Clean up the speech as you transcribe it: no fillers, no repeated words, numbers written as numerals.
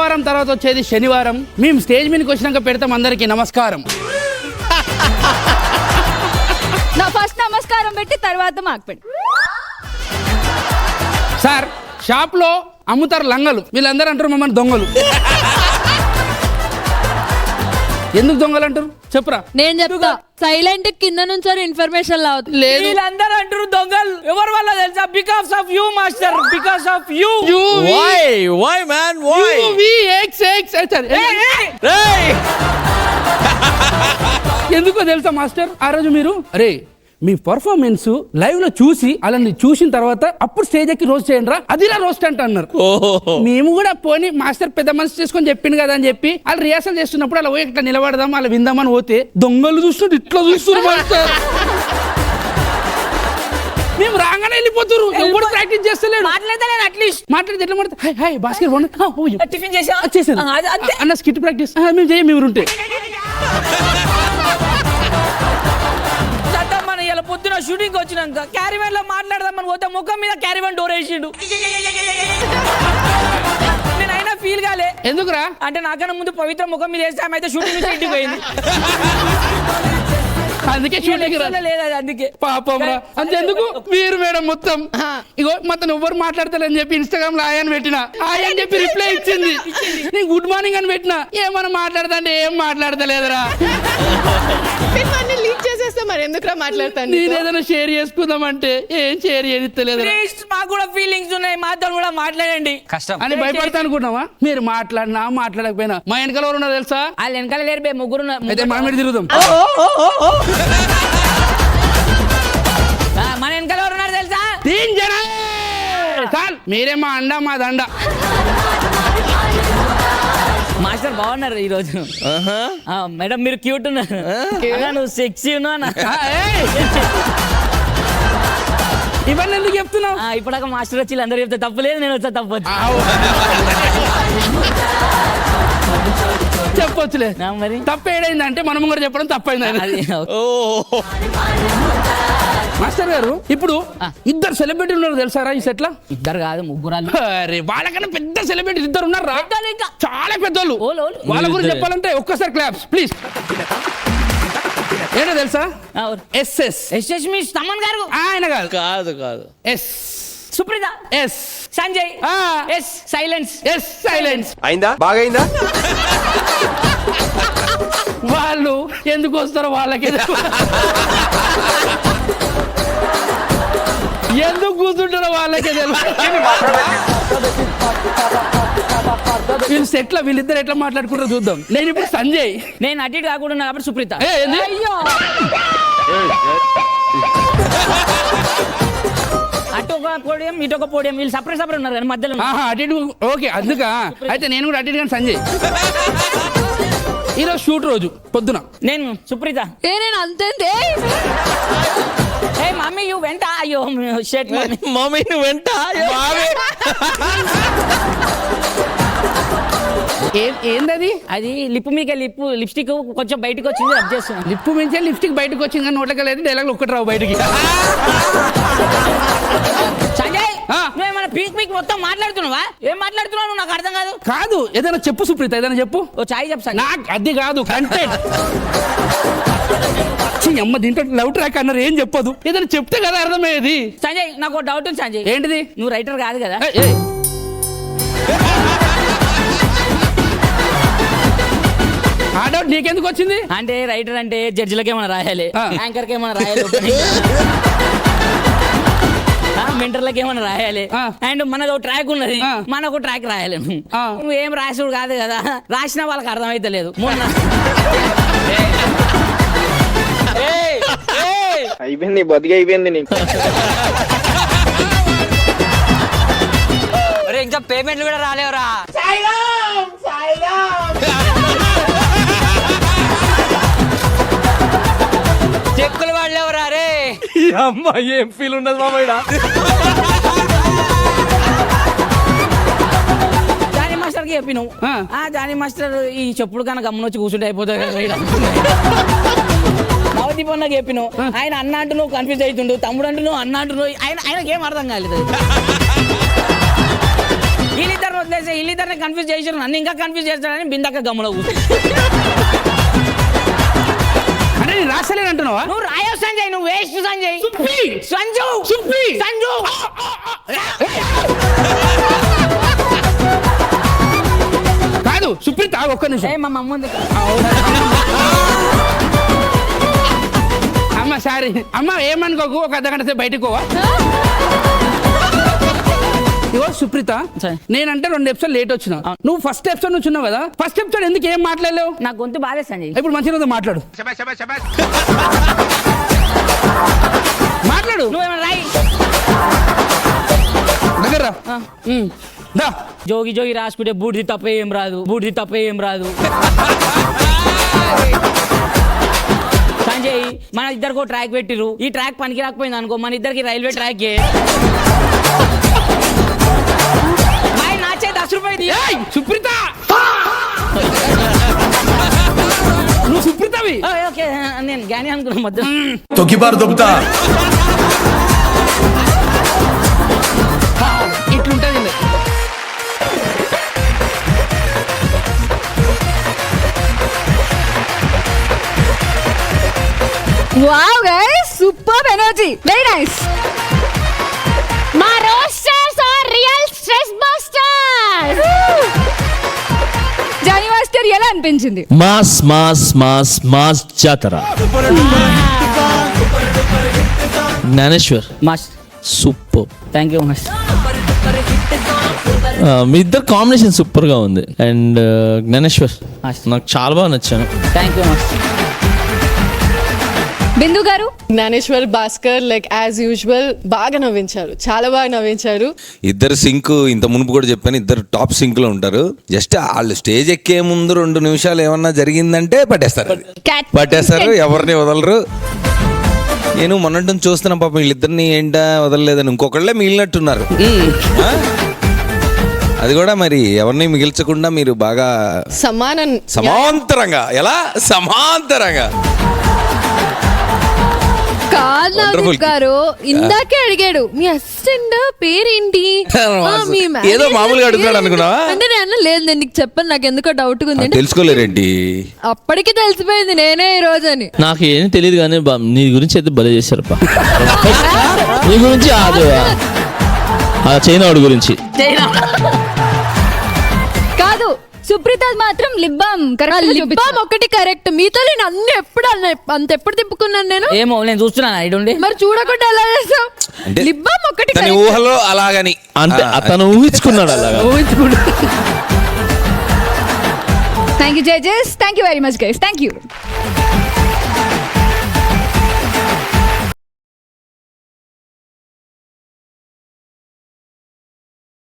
సోమవారం తర్వాత వచ్చేది శనివారం. మేము స్టేజ్ మీదకి వచ్చినాక పెడతాం అందరికి నమస్కారం. ఫస్ట్ నమస్కారం పెట్టి తర్వాత మాకు పెట్టి. సార్ షాప్ లో అమ్ముతారు లంగలు, వీళ్ళందరూ అంటారు మమ్మల్ని దొంగలు. ఎందుకు దొంగలు అంటారు చెప్పురా? నేను చెప్తా, సైలెంట్ కింద నుంచి ఇన్ఫర్మేషన్ లేదు. వీళ్ళందరూ అంటారు దొంగలు. ఎవరి వల్ల తెలుసా? Because of you master, because of you. Why man? Why? ఎందుకో తెలుసా మాస్టర్, ఆ రోజు మీరు అరే మీ పర్ఫార్మెన్స్ లైవ్ లో చూసి అలాని చూసిన తర్వాత అప్పుడు స్టేజ్ ఎక్కి రోస్ట్ చేయండి రా, అదిలా రోస్ట్ అంట అన్నారు. మేము కూడా పోనీ మాస్టర్ పెద్ద మనసు చేసుకొని చెప్పింది కదా అని చెప్పి వాళ్ళు రిహార్సల్ చేస్తున్నప్పుడు అలా పోయి ఇట్లా నిలబడదాం అలా విందామని పోతే దొంగలు చూస్తుంటే ఇట్లా చూస్తున్నారు మాస్టర్. మేము రాగానే వెళ్ళిపోతున్నారు, ఎవరు ప్రాక్టీస్ చేస్తలేడు. మాట్లాడలేదు అట్లీస్ట్. మాట్లాడితే ఎట్లా మాట్లాడితే హై హై భాస్కర్ టిఫిన్ చేసా చేసాను అన్న స్కిట్ ప్రాక్టీస్ మేము చేయం మీరు ఉంటే. ఇలా పొద్దున షూటింగ్ వచ్చినాక క్యారీవన్ లో మాట్లాడదామని పోతే ముఖం మీద క్యారీవన్ డోర్ వేసిండు. నేను అయినా ఫీల్ కాలే. ఎందుకురా అంటే నాకన్నా ముందు పవిత్ర ముఖం మీద వేస్తే ఆమె అయితే షూటింగ్ నుంచి ఇంటికి పోయింది. అందుకే షూటింగ్ లేదు అది అందుకే పాపం రా. అంతెందుకు మీరు మేడం మొత్తం ఇగో మొత్తం ఎవ్వరు మాట్లాడతారని చెప్పి ఇన్స్టాగ్రామ్ లో ఆయన పెట్టిన ఆయన చెప్పి రిప్లై ఇచ్చింది. నేను గుడ్ మార్నింగ్ అని పెట్టినా ఏమన్నా మాట్లాడతా అంటే ఏం మాట్లాడతలేదురా. లీక్ చేసేస్తా మరి ఎందుకురా మాట్లాడతాను. నేను ఏదైనా షేర్ చేసుకుందామంటే ఏం షేర్ చేయలేదు. మాకు కూడా ఫీలింగ్స్ ఉన్నాయి, మాతో కూడా మాట్లాడండి కష్టం అని భయపడతా అనుకుంటున్నావా? మీరు మాట్లాడినా మాట్లాడకపోయినా మా వెనకాల ఎవరు ఉన్నారు తెలుసా? వాళ్ళు వెనకాల లేరు బే, ముగ్గురు అయితే మా మీద తిరుగుదాం. మన వెనకాల ఎవరు ఉన్నారు తెలుసా? సార్ మీరే మా అండ మా దండ. మాస్టర్ బాగున్నారు ఈ రోజు. మేడం మీరు క్యూట్ ఉన్నారు, నువ్వు సెక్సీ ఉన్నావు. ఇవన్నీ ఎందుకు చెప్తున్నావు? ఇప్పటిదాకా మాస్టర్ వచ్చి అందరూ చెప్తే తప్పులేదు, నేను వచ్చా తప్పు చెప్పొచ్చులే. మరి తప్పు ఏడైందంటే మనం కూడా చెప్పడం తప్పైంది. మాస్టర్ గారు ఇప్పుడు ఇద్దరు సెలబ్రిటీ ఉన్నారు తెలుసారా ఈ సెట్ లో? ఇద్దరు కాదు ముగ్గురు. అరే వాళ్ళకన్నా పెద్ద సెలబ్రిటీ ఇద్దరు ఉన్నారు, చాలా పెద్దోళ్ళు. వాళ్ళ గురించి చెప్పాలంటే ఒక్కసారి క్లాప్స్ ప్లీజ్. ఏంటో తెలుసా? ఎస్ఎస్ మీ తమ్మన్ గారు. ఆయన కాదు కాదు కాదు yes Supreetha, yes Sanjay, yes silence. Yes silence. అయిందా? బాగైందా? వాళ్ళు ఎందుకు వస్తారో వాళ్ళకే ఎందుకు కూర్చుంటారో వాళ్ళకే తెలుసు. వీళ్ళు సెట్ లో వీళ్ళిద్దరు ఎట్లా మాట్లాడుకుంటారో చూద్దాం. నేను ఇప్పుడు సంజయ్, నేను అటు ఇటు కాకుండా కాబట్టి సుప్రీత. అటు ఒక పోడియం ఇటు ఒక పోడియం, వీళ్ళు సపరేట్ సపరేట్ ఉన్నారు కానీ మధ్యలో. అటు ఇటు ఓకే అందుకా. అయితే నేను కూడా అటు ఇటు కానీ సంజయ్. ఈరోజు షూట్ రోజు పొద్దున నేను సుప్రీత. నేను అంతే. ఏ మమ్మీ యూ వెంట. అయ్యో షర్ట్ మమ్మీ నువ్వు వెంట. ఏందది? అది లిప్ మీకే లిప్స్టిక్ కొంచెం బయటకు వచ్చింది, అది చేస్తున్నా. లిప్ మించే లిప్స్టిక్ బయటకు వచ్చింది కానీ నోట్లకి లేదు. డైలాగ్ ఒక్కటి రావు బయటికి. సంజయ్ నువ్వేమన్నా పీక్ మొత్తం మాట్లాడుతున్నావా? ఏం మాట్లాడుతున్నావు నాకు అర్థం కాదు. కాదు ఏదైనా చెప్పు సుప్రీత, ఏదైనా చెప్పు. ఓ చాయ్ చెప్పు. నాకు అది కాదు కంటెంట్. అమ్మ దీంట్లో లవ్ ట్రాక్ అన్నారు, ఏం చెప్పదు. ఏదైనా చెప్తే కదా అర్థమయ్యేది. సంజయ్ నాకు డౌట్ ఉంది సంజయ్. ఏంటిది? నువ్వు రైటర్ కాదు కదా? ఆ డౌట్ నీకెందుకు వచ్చింది? అంటే రైటర్ అంటే జడ్జిలకి ఏమైనా రాయాలి, యాంకర్కి ఏమైనా రాయాలి, మెంటర్లకి ఏమైనా రాయాలి, అండ్ మనది ఒక ట్రాక్ ఉన్నది, మనకు ట్రాక్ రాయాలి. నువ్వు ఏం రాసుడు కాదు కదా, రాసిన వాళ్ళకి అర్థమైతే లేదు. మొన్న అయిపోయింది, బతికి అయిపోయింది నీకు. ఇంకా పేమెంట్లు కూడా రాలేవరా? చెక్కులు వాడలేవరా? రే అమ్మా ఏం ఫీల్ ఉండదు మామయ్య. జానీ మాస్టర్ కి చెప్పి నువ్వు జానీ మాస్టర్ ఈ చెప్పుడు కన్నా గమ్మునొచ్చి కూర్చుంటే అయిపోతుంది కదా. నవదీప్ అన్నకి చెప్పిను, ఆయన అన్న అంటూ నువ్వు కన్ఫ్యూజ్ అవుతుండు, తమ్ముడు అంటూ నువ్వు అన్న అంటూ నువ్వు ఆయనకి ఏం అర్థం కాలేదు. వీళ్ళిద్దరు వదిలేసి వీళ్ళిద్దరిని కన్ఫ్యూజ్ చేసారు, నన్ను ఇంకా కన్ఫ్యూజ్ చేస్తాడని బిందక్క గమ్ములో కూర్చో. అంటే నేను రాసలేను అంటున్నావా? నువ్వు రాయవు సంజయ్, నువ్వు వేస్ట్ సంజయ్. సంజు సంజు కాదు సుప్రీత ఒక్క నిమిషం. మా మమ్మ ఉంది. అమ్మ సారీ అమ్మ, ఏమనుకోకు, ఒక అర్ధగంట సేపు బయటకు పోవా? ఇగో సుప్రీత, సరే. నేనంటే 2 ఎపిసోడ్ లేట్ వచ్చిన, నువ్వు ఫస్ట్ ఎపిసోడ్ నుంచి ఉన్నావు కదా, ఫస్ట్ ఎపిసోడ్ ఎందుకు ఏం మాట్లాడలేవు? నా గొంతు బాధే సంజయ్. ఇప్పుడు మంచిగా మాట్లాడు, మాట్లాడు. నువ్వేమన్నా రాయి. దగ్గర రా. దా. జోగి జోగి రాసుకుంటే బూడిది తప్ప ఏం రాదు, బూడిది తప్ప ఏం రాదు. సంజయ్ మన ఇద్దరికి ట్రాక్ పెట్టిరు, ఈ ట్రాక్ పనికి రాకపోయింది అనుకో, మన ఇద్దరికి రైల్వే ట్రాక్ నాచే 10 రూపాయలు. ఏయ్, సుప్రీత నువ్వు సుప్రీతవి. ఓకే నేను గాని అనుకున్నా మధ్య. తొక్కిబారు దొబ్బుతా. ఇట్లుంటది. Wow guys, super energy, very nice. మా roasters are real stress busters. Johnny master ఎలా అనిపించింది? మాస్ మాస్ మాస్ మాస్ జాతర. Gnaneshwar mass super. Thank you mass. మీ ఇద్దరు కాంబినేషన్ సూపర్ గా ఉంది. అండ్ జ్ఞానేశ్వర్ మాస్ నాకు చాలా బాగా నచ్చాను. Thank you mass. Bindu garu, Gnaneshwar, Bhaskar like as usual బాగా నవ్వించారు, చాలా బాగా నవ్వించారు. ఇద్దరు సింక్ ఇంత మునుపు కూడా చెప్పాను, ఇద్దరు టాప్ సింక్ లో ఉంటారు. జస్ట్ వాళ్ళు స్టేజ్ ఎక్కే ముందు 2 నిమిషాలు ఏమన్నా జరిగిందంటే పట్టేస్తారు, Cat. పట్టేస్తారు, ఎవరిని వదలరు. నేను మొన్నటి నుంచి చూస్తున్నా పాపం వీళ్ళిద్దరిని ఏంటా వదలలేదని ఇంకొకళ్ళే మిగిలినట్టున్నారు. ఆ? అది కూడా మరి ఎవరిని మిగిల్చకుండా మీరు బాగా సమాంతరంగా సమాంతరంగా కాదు గారు, ఇందాకే అడిగాడు మీ అసిస్టెంట్ పేరేంటి, ఏదో మామూలుగా అడుగుతాడు అనుకున్నావా? అంటే నేను లేదు, నేను నీకు చెప్పాను, నాకు ఎందుకో డౌట్ గా ఉంది. తెలుసుకోలేరేంటి? అప్పటికి తెలిసిపోయింది నేనే ఈ రోజు అని. నాకు ఏం తెలియదు కానీ నీ గురించి అయితే భలే చేశారు. నీ గురించి చైనాడు గురించి కాదు సుప్రీత మాత్రం లిబ్బామ్ లిబ్బామ్ ఒకటి కరెక్ట్, మీతో నేను అన్ని ఎప్పుడు అంత ఎప్పుడు తిప్పుకున్నాను నేను. ఏమో నేను చూస్తున్నాను ఐడుండి. మరి చూడకుండా ఎలా చేస్తావు? అంటే లిబ్బామ్ ఒకటి తన ఊహలో అలాగని అంటే అతను ఊహించుకున్నాడు అలాగా. Thank you judges, thank you very much guys, thank you.